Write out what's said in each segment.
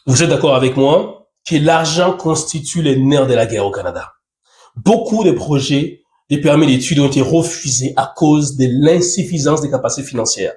Vous êtes d'accord avec moi que l'argent constitue les nerfs de la guerre au Canada. Beaucoup de projets des permis d'études ont été refusés à cause de l'insuffisance des capacités financières.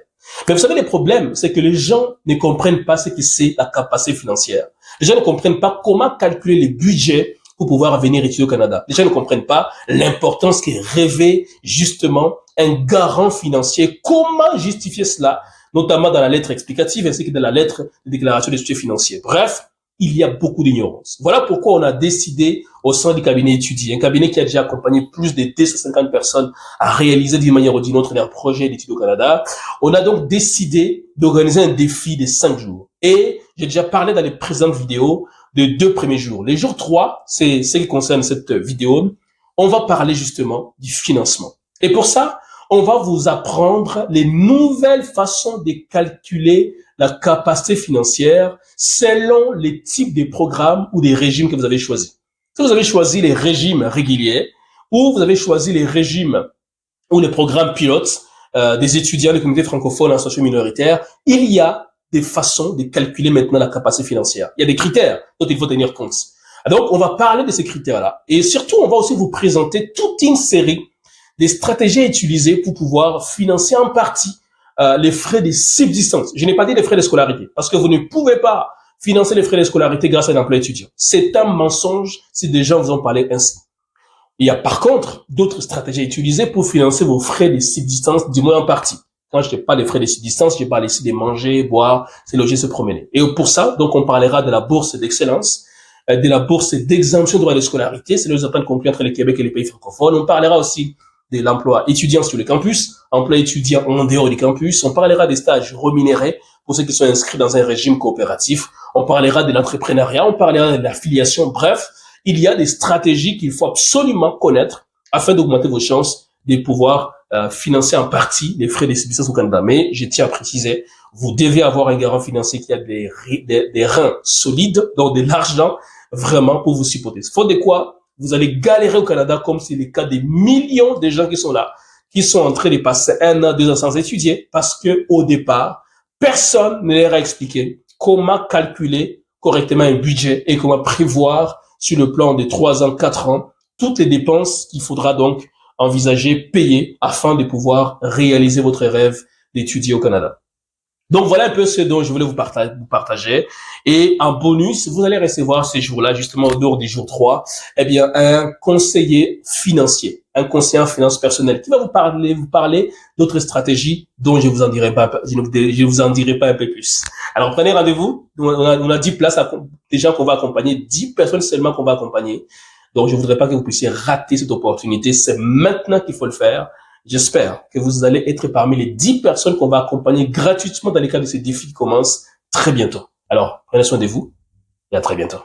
Mais vous savez, le problème, c'est que les gens ne comprennent pas ce que c'est la capacité financière. Les gens ne comprennent pas comment calculer les budgets pour pouvoir venir étudier au Canada. Les gens ne comprennent pas l'importance qu'est rêver justement un garant financier. Comment justifier cela, notamment dans la lettre explicative ainsi que dans la lettre de déclaration des études financiers. Bref, il y a beaucoup d'ignorance. Voilà pourquoi on a décidé au sein du cabinet étudié, un cabinet qui a déjà accompagné plus de 250 personnes à réaliser d'une manière ou d'une autre leur projet d'études au Canada. On a donc décidé d'organiser un défi de 5 jours. Et j'ai déjà parlé dans les présentes vidéos de 2 premiers jours. Les jours 3, c'est ce qui concerne cette vidéo. On va parler justement du financement. Et pour ça, on va vous apprendre les nouvelles façons de calculer la capacité financière selon les types de programmes ou des régimes que vous avez choisis. Si vous avez choisi les régimes réguliers ou vous avez choisi les régimes ou les programmes pilotes des étudiants de communautés francophones en situation minoritaire, il y a des façons de calculer maintenant la capacité financière. Il y a des critères dont il faut tenir compte. Donc, on va parler de ces critères-là. Et surtout, on va aussi vous présenter toute une série des stratégies à utiliser pour pouvoir financer en partie les frais de subsistance. Je n'ai pas dit les frais de scolarité, parce que vous ne pouvez pas financer les frais de scolarité grâce à un emploi étudiant. C'est un mensonge si des gens vous ont parlé ainsi. Il y a par contre d'autres stratégies à utiliser pour financer vos frais de subsistance, du moins en partie. Quand je ne parle des frais de subsistance, je parle ici de manger, boire, se loger, se promener. Et pour ça, donc, on parlera de la bourse d'excellence, de la bourse d'exemption de droit de scolarité, c'est les attentes conclues entre le Québec et les pays francophones. On parlera aussi de l'emploi étudiant sur le campus, emploi étudiant en dehors du campus. On parlera des stages rémunérés pour ceux qui sont inscrits dans un régime coopératif. On parlera de l'entrepreneuriat, on parlera de l'affiliation. Bref, il y a des stratégies qu'il faut absolument connaître afin d'augmenter vos chances de pouvoir financer en partie les frais de subsistance au Canada. Mais je tiens à préciser, vous devez avoir un garant financier qui a des reins solides, donc de l'argent vraiment pour vous supporter. Faute de quoi, vous allez galérer au Canada comme c'est le cas des millions de gens qui sont là, qui sont en train de passer 1 an, 2 ans sans étudier parce que au départ, personne ne leur a expliqué comment calculer correctement un budget et comment prévoir sur le plan de 3 ans, 4 ans, toutes les dépenses qu'il faudra donc envisager, payer afin de pouvoir réaliser votre rêve d'étudier au Canada. Donc voilà un peu ce dont je voulais vous partager. Et en bonus, vous allez recevoir ces jours-là, justement au dehors du jour 3, eh bien, un conseiller financier, un conseiller en finances personnelles qui va vous parler d'autres stratégies dont je vous en dirai pas un peu plus. Alors prenez rendez-vous. On a 10 places des gens qu'on va accompagner, 10 personnes seulement qu'on va accompagner. Donc je voudrais pas que vous puissiez rater cette opportunité. C'est maintenant qu'il faut le faire. J'espère que vous allez être parmi les 10 personnes qu'on va accompagner gratuitement dans le cadre de ces défis qui commencent très bientôt. Alors, prenez soin de vous et à très bientôt.